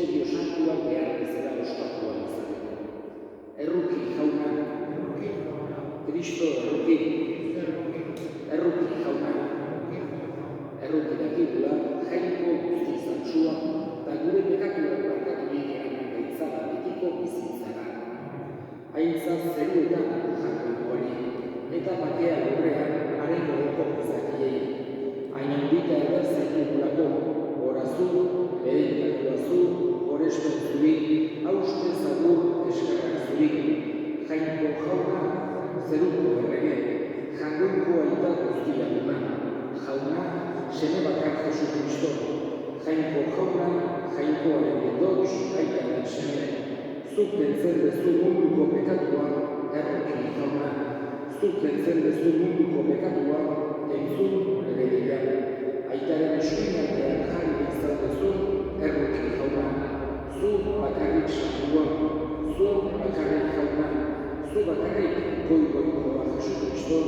Espiritu Santua behar bezala ospatu izateko. Erruki jauna, Kristo erruki jauna, erruki dakigula jainko guzti zantzua eta gure bekatuak barkatu egin gaitzala betiko bizitzara. Haintza zeruetan jakoikoari eta bakea lurrean haren goreko bizakiei. Hain handita eda zaitugulako, horazu, berenkatu azu, horespen zuri, hauste zagur eskerrak zuri. Jainko jauna, zeruko errege, jagoiko aita guztia duna. Jauna, seme bakar Jesu Kristo. Jainko jauna, jainkoaren edots, aitaren seme. Zuk kentzen dezu munduko pekatua, erroki jauna. Zuk kentzen dezu munduko pekatua, entzun eredila. Aitaren eskuinatean jarri izan dezu, erroki jauna. Zu bakarrik santua, zu bakarrik jauna. Zu bakarrik goikoa Jesu Kristo,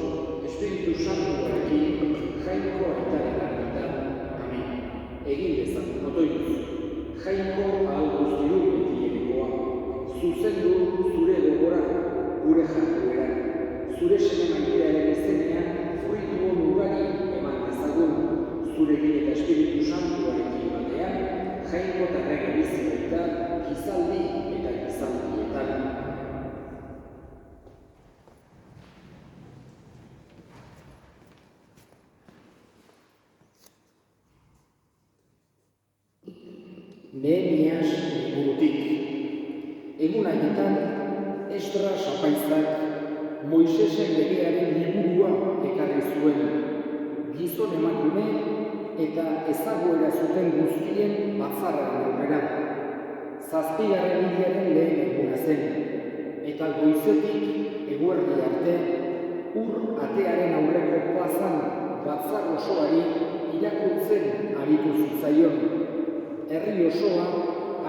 Espiritu Santuarekin, jainko aitaren argitan. Amen. Egin dezan, notoituz. Jainko ahal guztiru betienekoa. Zuzendu zure gogora, gure jarduera. Zure seme maitearen izenean, fruitu on ugari eman dezagun. Zurekin eta Espiritu Santuarekin batean, jainko eta errege bizi baita, gizaldi eta gizaldietan. Nehemias liburutik. Egun haietan, Esdras apaizak Moisesen legearen liburua ekarri zuen. Gizon emakume eta ezaguera zuten guztien batzarraren aurrera. 7. hilaren lehen eguna zen, eta goizetik eguerdi arte, ur atearen aurreko plazan batzar osoari irakurtzen aritu zitzaion. Herri osoa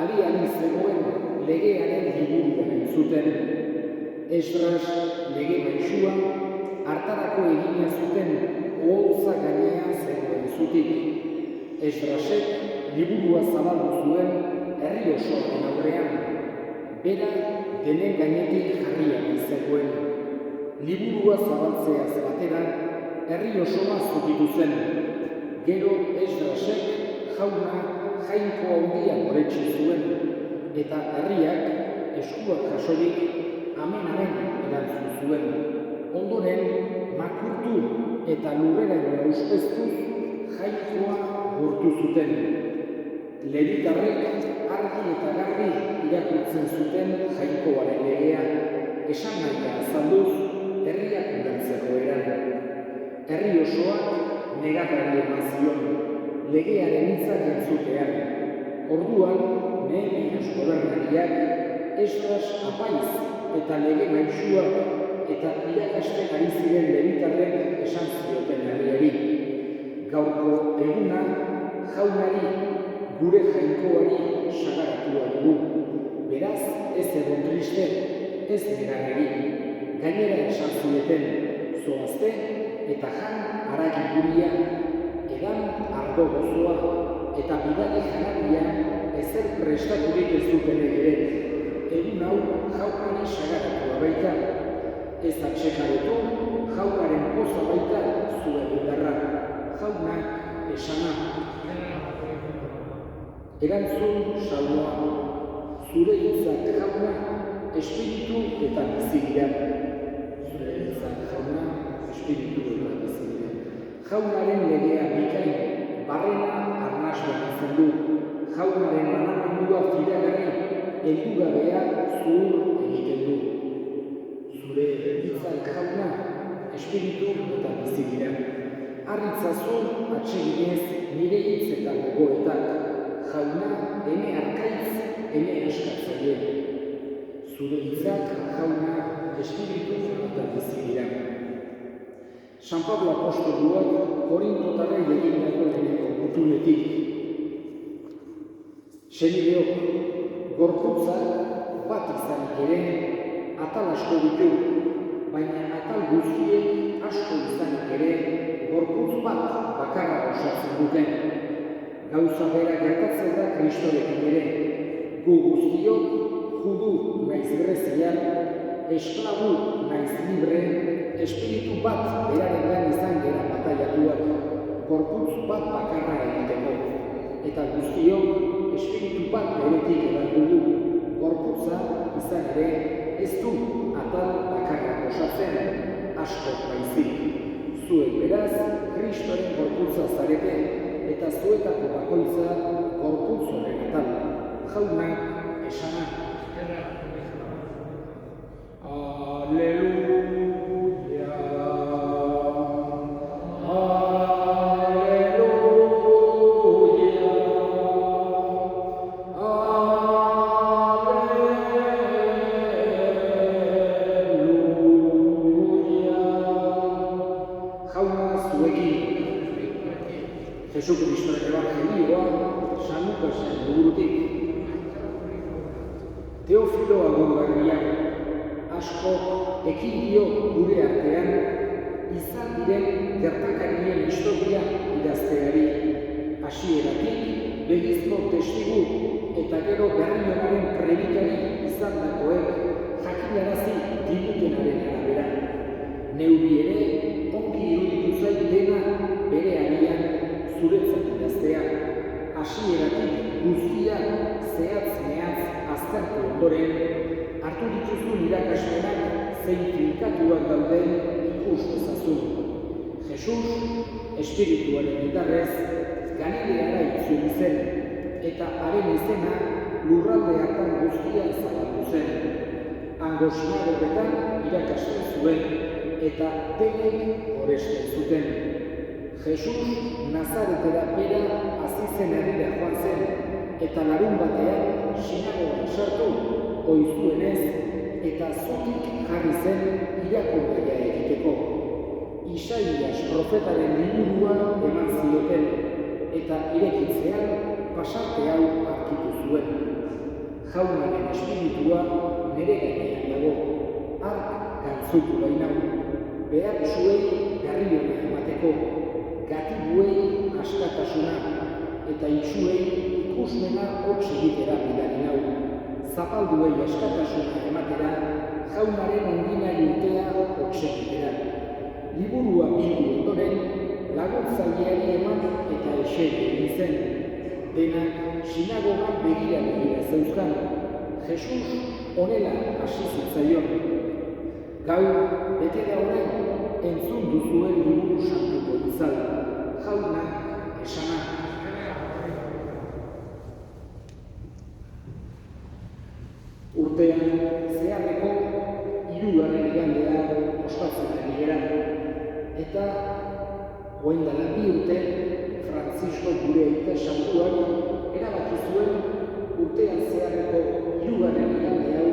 ali zegoen legearen liburua entzuten. Esdras lege maisua hartarako egina zuten oholtza gainean zegoen zutik. Esdrasek liburua zabaldu zuen herri osoaren aurrean. Bera denen gainetik jarrian zegoen. Liburua zabaltzeaz batera herri osoa zutitu zen. Gero Esdrasek jauna jainko handia goretsi zuen, eta herriak eskuak jasorik amenaren erantzun zuen. Ondoren, makurtu eta lurreraino auspeztuz jainkoa gortu zuten. Levitarrek argi eta garbi irakurtzen zuten jainkoaren legea, esan nahia azalduz herriak ulertzeko eran. Herri osoak negarrari eman zion, legearen hitzak entzutean. Orduan, Nehemias gobernariak Esdras apaiz eta lege maisuak eta irakasten ari ziren levitarrek esan zioten herriari. Gaurko eguna jaunari, gure jainkoari sagaratua dugu. Beraz, ez egon triste, ez negarreri. Gainera esan zieten, zoazte eta jan haragi guria, edan ardo gozoa eta bidali janaria ezer prestaturik ez duten ere. Egun hau jaunari sagaratua baita. Ez atxekaretu jaunaren poza baita zuen indarra. Jaunak esana. Erantzun Sauloa. Zure hitzak jauna, espiritu eta bizi dira. Zure hitzak jauna, espiritu eta bizi dira. Jaunaren legea bikain, barrena arnaz beratzen du. Jaunaren lanamendua fidagarri, heldugabea zuhur egiten du. Zure hitzak jauna, espiritu eta bizi dira. Harritzazu atseginez nire hitz eta gogoetak. Jauna, ene arkaitz, ene eskatzaile. Zure hitzak jauna, espiritu eta bizi dira. San Pablo apostoluak Korintotara egindako leheneko gutunetik. Senideok, gorputza bat izanik ere atal asko ditu, baina atal guztiek asko izanik ere gorputz bat bakarra osatzen duten. Gauza bera gertatzen da Kristorekin ere. gu guztiok, judu naiz greziar, esklabu naiz libre, espiritu bat berarengan izan gera bataiatuak, gorputz bat bakarra egiteko. Eta guztiok espiritu bat beretik edan dugu, gorputza izan ere ez du atal bakarrak osatzen, asko baizik. Zuek beraz, Kristoren gorputza zarete, eta zuetako bakoitza gorputz horren atal. Jaunak esana. Aleluia. Jesucristoren evangelioa, San Lukasen liburutik. Teofilo agurgarria, asko ekin dio gure artean, izan diren gertakarien historia idazteari, hasieratik begizko testigu eta gero berrionaren predikari izandakoek jakinarazi digutenaren arabera. Neuri ere, ongi iruditu zait dena bere arian zuretzat idaztea, hasieratik guztia zehatz-mehatz aztertu ondoren, hartu dituzun irakaspenak zein finkatuak dauden ikus dezazun. Jesus, espirituaren indarrez, Galileara itzuli zen, eta haren izena lurralde hartan guztian zabaldu zen. Hango sinagogetan irakasten zuen, eta denek oresten zuten. Jesus Nazaretera bera hasi zen herrira joan zen, eta larun batean sinagogan sartu, oizuenez, eta zutik jarri zen irakurgaia egiteko. Isaias profetaren liburua eman zioten, eta irekitzean pasarte hau aurkitu zuen. Jaunaren espiritua nire gainean dago, hark gantzutu bainau, behar zuei garriona emateko, gatibuei askatasuna, eta itxuei ikusmena hots egitera bidali nau. Zapalduei askatasuna ematera, jaunaren ongina urtea hots egitera. Liburua bildu ondoren, laguntzaileari eman eta eseri egin zen. Denak sinagogan begira zeuzkan. Jesus honela hasi zitzaion. Gaur, bete da orain, entzun duzuen liburu santuko itzal. Jauna esana. Urtean zeharreko 3. igandea ospatzen ari gera. Eta orain dela 2 urte Frantzisko gure aita santuak erabaki zuen urtean zeharreko 3. igande hau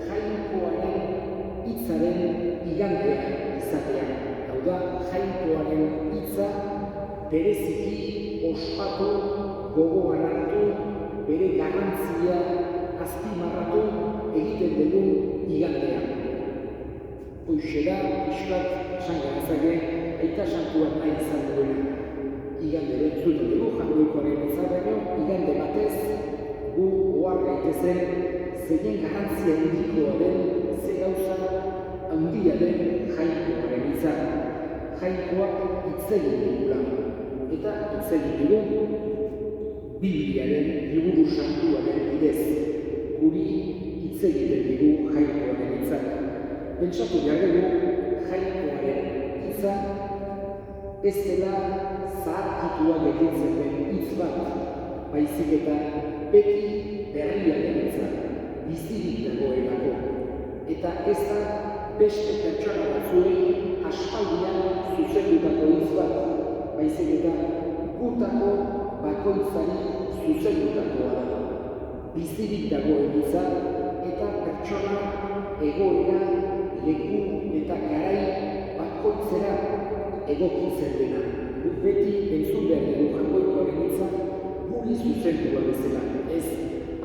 Jainkoaren hitzaren igandea izatea. Hau da, Jainkoaren hitza bereziki ospatu, gogoan hartu, bere garrantzia azpimarratu egiten dugun igandea. Hoxe da, pixkat, esan genezake, aita santuak nahi izan duena. Igande entzuten dugu, Jainkoaren hitza baino, igande batez, gu ohar gaitezen zein garrantzia handikoa den, ze gauza handia den Jainkoaren hitza. Jainkoak hitz egin digula. Eta hitz egin dugu Bibliaren liburu santuaren bidez. Guri hitz egiten digu Jainkoaren hitzak. Pentsatu behar dugu Jainkoaren hitza ez dela zaharkitua gelditzen den hitz bat, baizik eta beti berriaren hitza, bizirik dagoelako. Eta ez da beste pertsona batzuei aspaldian zuzendutako hitz bat, baizik eta gutako bakoitzari zuzendutakoa da. Bizirik dagoen hitza eta pertsona, egoera, leku eta garai bakoitzera egokitzen dena. Beti entzun behar dugu Jainkoaren hitza guri zuzendua bezala. Ez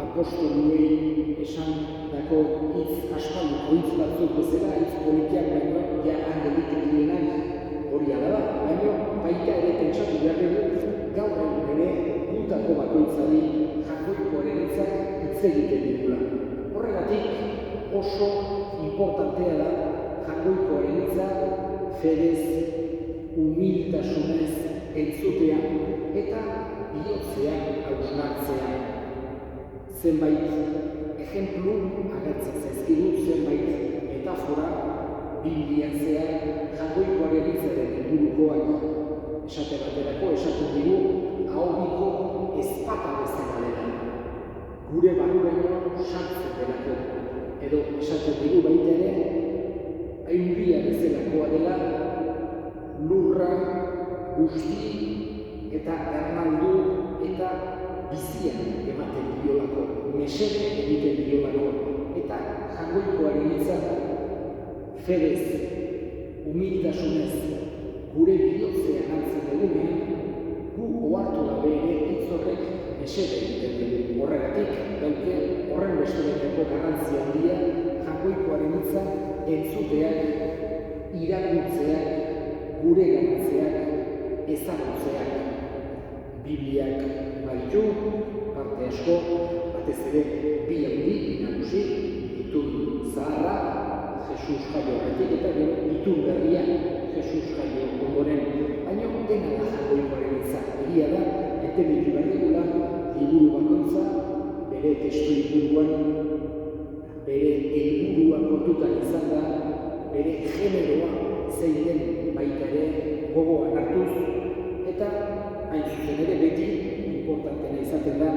apostoluei esan dako hitz aspaldiko hitz batzuk bezala, hitz politiak baino, ja angelitik direnak hori ala da, baino baita ere pentsatu behar dugu gaur egun ere gutako bakoitzari Jainkoaren hitzak hitz egiten digula. Horregatik oso importantea da Jaungoikoaren hitza fedez, humiltasunez entzutea eta bihotzean hausnartzea. Zenbait ejemplu agertzen zaizkigu, zenbait metafora Biblian zehar Jaungoikoaren hitzaren ingurukoak. Esate baterako esaten digu ahobiko ezpata bezala dela. Gure barruraino sartzen delako. Edo esaten digu baita ere hainbia bezalakoa dela lurra, guzti eta ernaldu eta bizian ematen diolako, mesede egiten diolako. Eta Jaungoikoaren hitza fedez, humiltasunez, gure bihotzean hartzen dugunean, gu ohartu gabe ere hitz horrek mesede egiten dugu. Horregatik dauke horren bestelako garrantzi handia Jaungoikoaren hitza entzuteak, irakurtzeak, gure garantzeak, ezagutzeak. Bibliak baditu, parte asko, batez ere bi handi nagusi, itun zaharra, Jesus jaio horretik eta gero itun berria, Jesus jaio ondoren, baina dena da Jaungoikoaren hitza. Egia da, entenditu behar dugula, liburu bakoitza, bere testu inguruan, bere helburua kontutan izan da, bere generoa zein den baita ere gogoan hartuz, eta hain zuzen ere beti importantena izaten da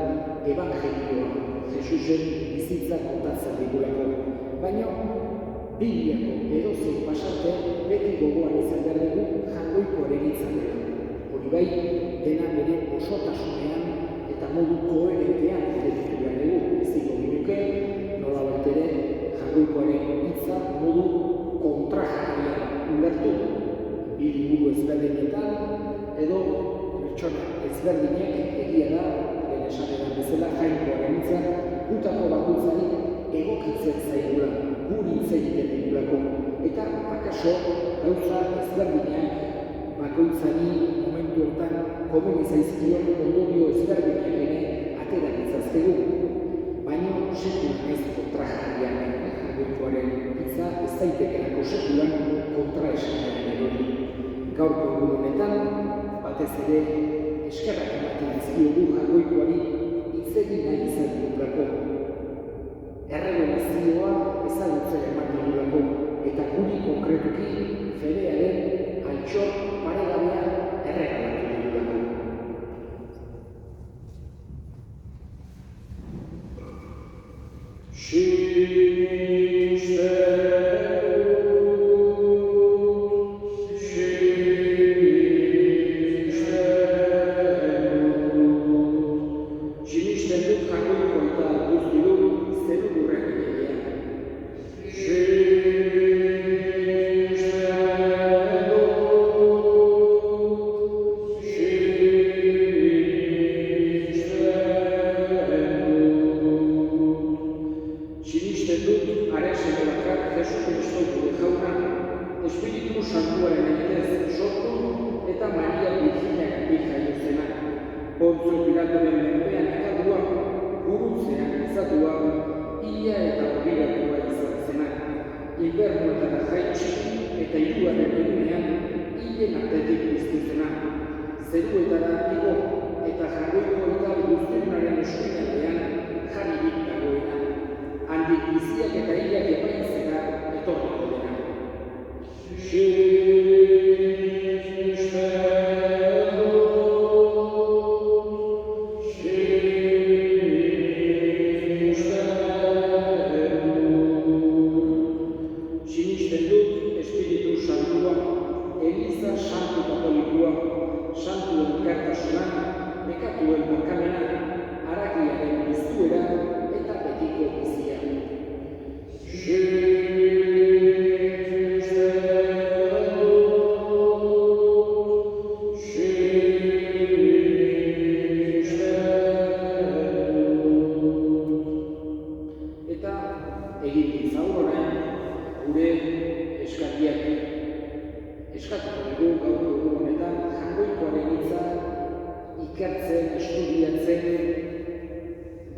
evangelioa, Jesusen bizitza kontatzen digulako. Baina Bibliako edozein pasarte beti gogoan izan behar dugu Jaungoikoaren hitza dela. Hori bai, dena bere osotasunean eta modu koherentean entenditu behar dugu. Eziko ginuke, nolabait ere Jaungoikoaren hitza modu kontrajarrian ulertu. Bi liburu ezberdinetan edo pertsona ezberdinek egia da, lehen esan edan bezala, Jaungoikoaren hitza gutako bakoitzari egokitzen zaigula, guri hitz egiten digulako. Eta akaso gauza ezberdinak bakoitzari momentu hortan komeni zaizkion ondorio ezberdinak ere atera ditzazkegu. Baina sekulan ez kontrajarrian Jaungoikoaren hitza ez daitekelako sekulan kontraesanaren erori. Gaurko egun honetan, batez ere eskerrak ematen dizkiogu Jaungoikoari hitz egin nahi izan dugulako. Errevelazioa ezagutzea ematen dugulako eta guri konkretuki fedearen altxor paregabea erregalatu dugulako.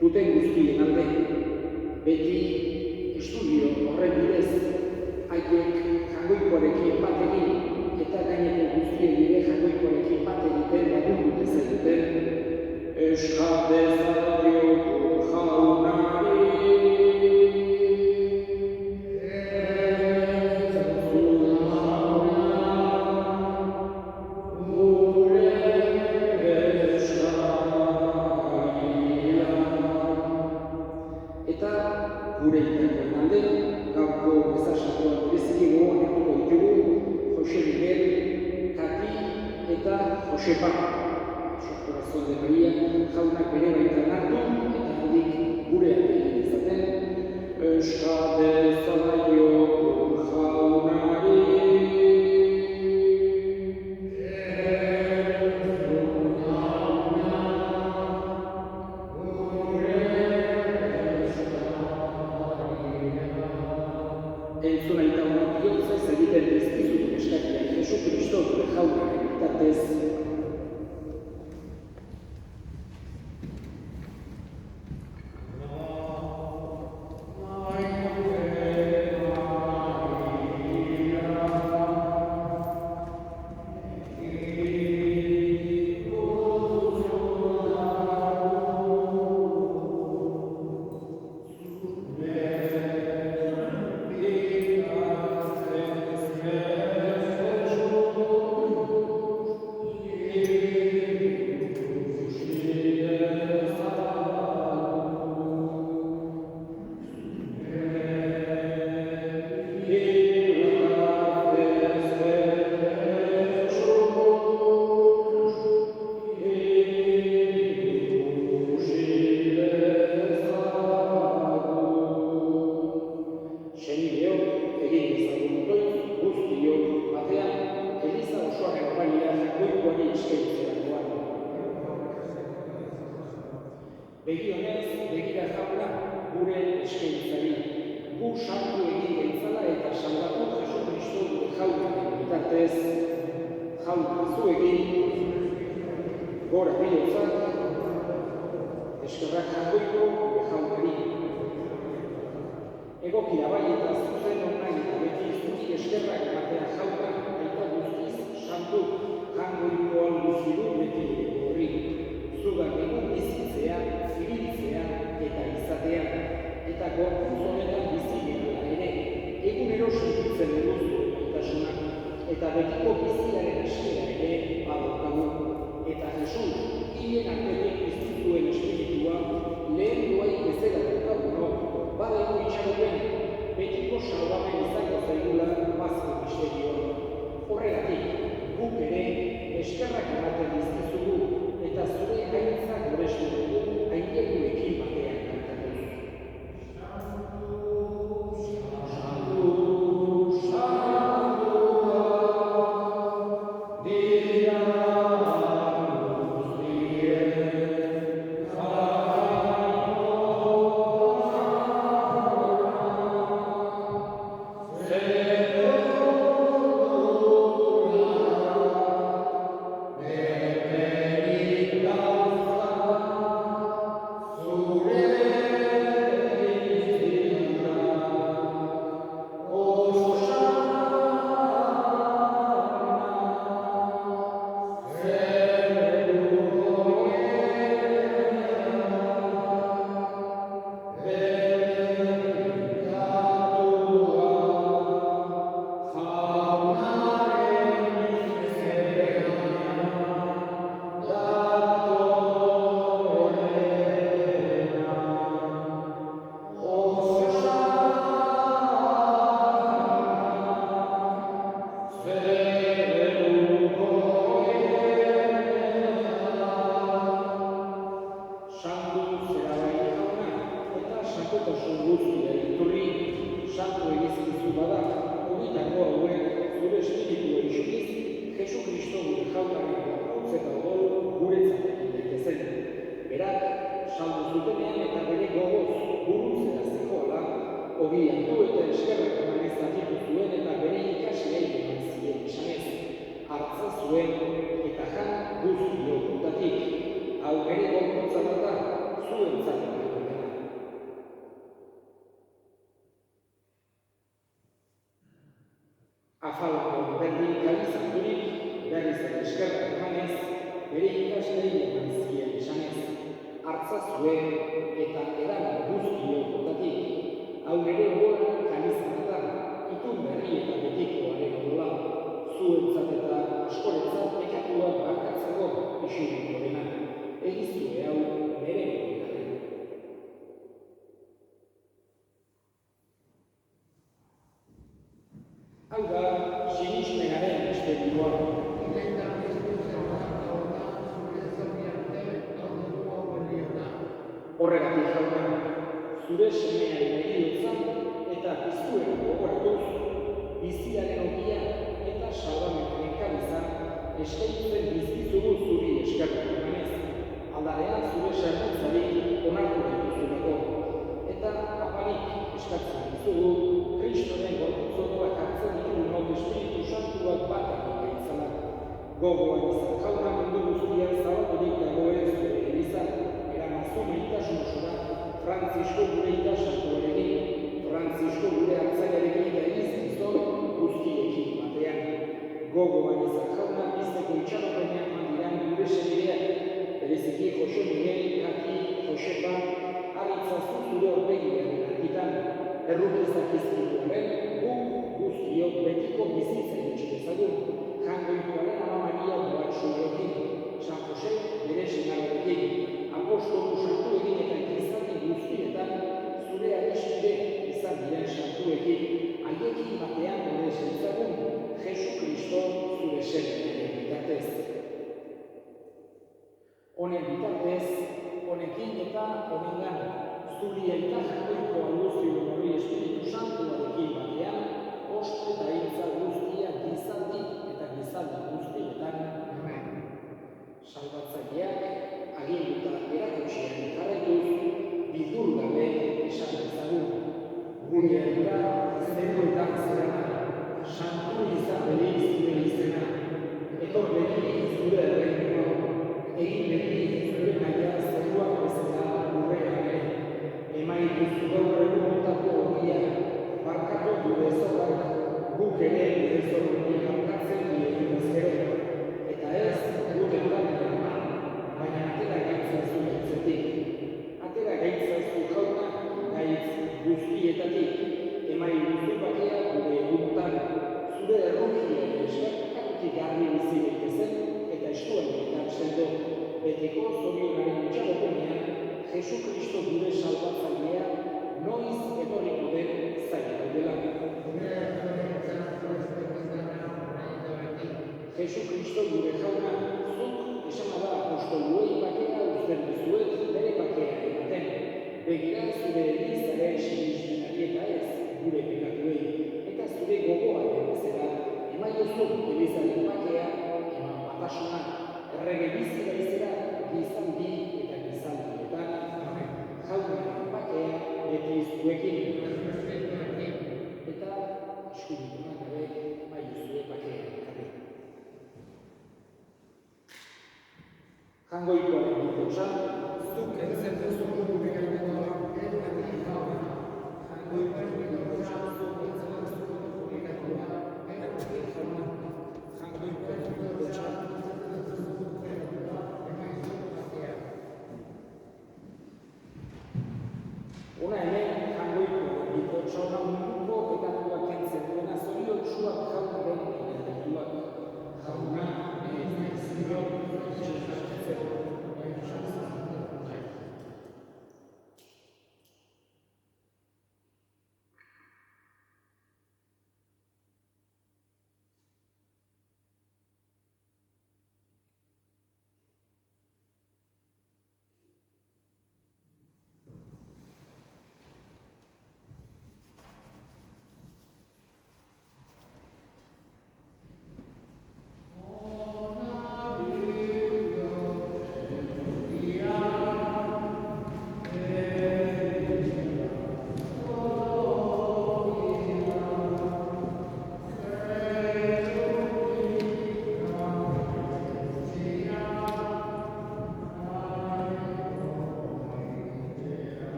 duten guztien alde. Beti estudio horren bidez, haiek jagoikoarekin bat egin eta gaineko guztien ere jagoikoarekin bat egiten lagundu dezaketen. Eska dezakiogu jaunari. Eta gure itakoen alde, gaurko bezasatuak bereziki gogoan hartuko ditugu Jose Miguel, Kati eta Josepa. Corazón de Maria jaunak bere baitan hartu eta handik gure egin dezaten. Euska dezakiogu jaunari. Entzuna eta honak bihotza egiten dizkizut eskakiak Jesu Kristo gure jaunaren bitartez. Begionez, begira jauna gure eskaintzari. Gu sartu egin gaitzala eta salbatu Jesu Kristo gure jaunaren bitartez. Jauna zu egin, gora bihotzak, eskerrak jagoiko gure jaunari. Egokira bai eta zuzen online eta beti zuki eskerrak ematea jauna eta guztiz santu jangoikoan guzidu beti horri. Zugar egun bizitzea, ibiltzea eta izatea, eta gorputz honetan bizi gehala ere, egunero sentitzen dugu gaitasunak, eta betiko biziaren eskera ere badaukagu. Eta Jesus, hilen artetik bizi zuen espiritua, lehen duai bezala daukagunok, badeko itxaropen, betiko salbamen izango zaigula bazko misterioa. Horregatik, guk ere eskerrak ematen dizkizugu, eta zure haintzak gorestu dugu haingeguekin batean kantatuz. Eta jan guztio puntatik, hau bere gorputza da, zuentzat ertzainei eman zien esanez, hartza zuen eta edan guztiok botatik, hau ere gora kalizarra da, itun berri eta betikoaren odola, zuentzat eta askorentzat pekatuak barkatzeko isuriko dena, egizue hau nere gorenaren. Hau da, sinismenaren espedioa. Horregatik jauna, zure semearen heriotzan eta piztuera gogoratuz, biziaren ogia eta salbamenaren kabizan eskaintzen bizkizugu zuri eskerrak emanez, aldarean zure sartuntzari onartu dituzulako, eta apanik eskatzen dizugu Kristoren gorputzokoak hartzen ditugunok Espiritu Santuak bat egin gaitzala. Gogoan izan jauna mundu guztian zabaldurik dagoen zure elizan, eramazun itasun osora, Frantzisko gure itasantuarekin, Frantzisko gure hartzaiarekin da izan guztiekin batean. Gogoan izan jauna bizteko itxaropenean mandiran gure senideak, bereziki Jose Miguel, Kaki, Josepa, aritzazu zure horbegiaren argitan, errukizak izkituaren, guztiok betiko bizitza dutxe dezagun, jangoituaren Ama Maria Boatsuarekin, San Jose bere senagarekin, apostolu santuekin eta kristati guztietan, zure adiskide izan diren santuekin, haiekin batean gure zentzagun, Jesu Kristo zure senaren bitartez. Honen bitartez, honekin eta honengan, zuri eta jangoiko alduzio hori Espiritu Santuarekin batean, oste eta hitza guztia gizaldi eta gizaldi guztietan. Salbatzaileak, aginduta erakutxean jarraituz, bildur gabe esan dezagun. Gure herria zeruetan zerana, santu izan beriz zure izena, etor beriz zure erreinua, egin beriz zure naia zeruak bezala gurrean, emaitu gaur egun montako hogia, barkatu gure zorrak, guk ere gure zorroni barkatzen dien ezkero, eta ez gure planean, baina atera gaitzen zuen etzetik. Atera gaitzen zu jauna, gaitz guztietatik, emaitu zu bakea gure egunotan, zure errukia eskakatutik garri bizi daitezen, eta estuanetan sendo, betiko zorionaren itxaropenean, Jesu Kristo gure salbatzailea, noiz etorriko den zaila daudela. Jesu Kristo gure jauna, zuk esan da apostoluei bakea uzten dizuet bere bakea ematen. Begira zure elizaren sinismenari eta ez gure pekatuei, eta zure gogoaren bezala, emaiozu elizaren bakea, eman batasuna, errege bizi daizera, gizaldi eta gizaldietan, jaunaren bakea beti zuekin. Eta eskubitunak gabe maiozue bakea ekarri. Jangoikoaren bikotxan, zuk entzen duzu gure gainetoa, jangoikoaren bikotxan, zuk entzen duzu gure gainetoa, jangoikoaren bikotxan, Hona hemen jangoikoaren bikotxona munduko petatuak entzen duena zoriotsuak jaunaren egiatuak. Jauna, zion,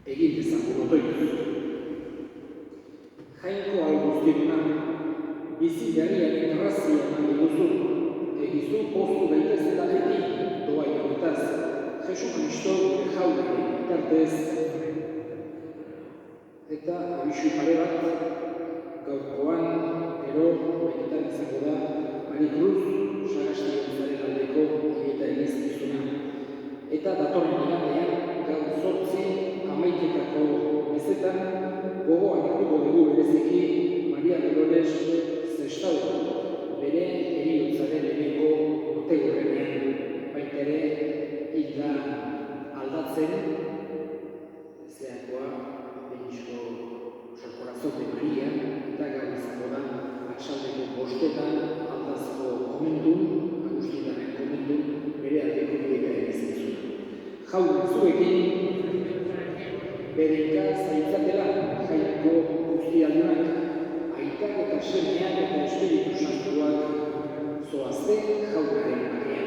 egin dezagun otoituz. Jainko alguztiuna, bizi berriaren grazia eman diguzu, egizu poztu daitezela beti doa honetaz, Jesu Kristo gure jaunaren bitartez, eta abisu pare bat, gaurkoan, gero, benetan izango da, Marikruz, Sagasti Gonzaren aldeko eta egizkizuna. Eta datorren igandean, gaur 8:11 mezetan, gogoan hartuko dugu bereziki Maria Dolores Zestau, bere heriotzaren lehenengo urtegurrenean, baita ere hilda aldatzen, zeakoa, Benixko Corazón de Maria, eta gaur izango da, atxaldeko bostetan, aldazko komentun, Agustinaren komentun, bere aldeko bideka egizkizuna. Jaun zuekin, berenka zaitzatela jainko guztialdunak, aitak eta semeak eta espiritu santuak zoazte jaunaren bakean.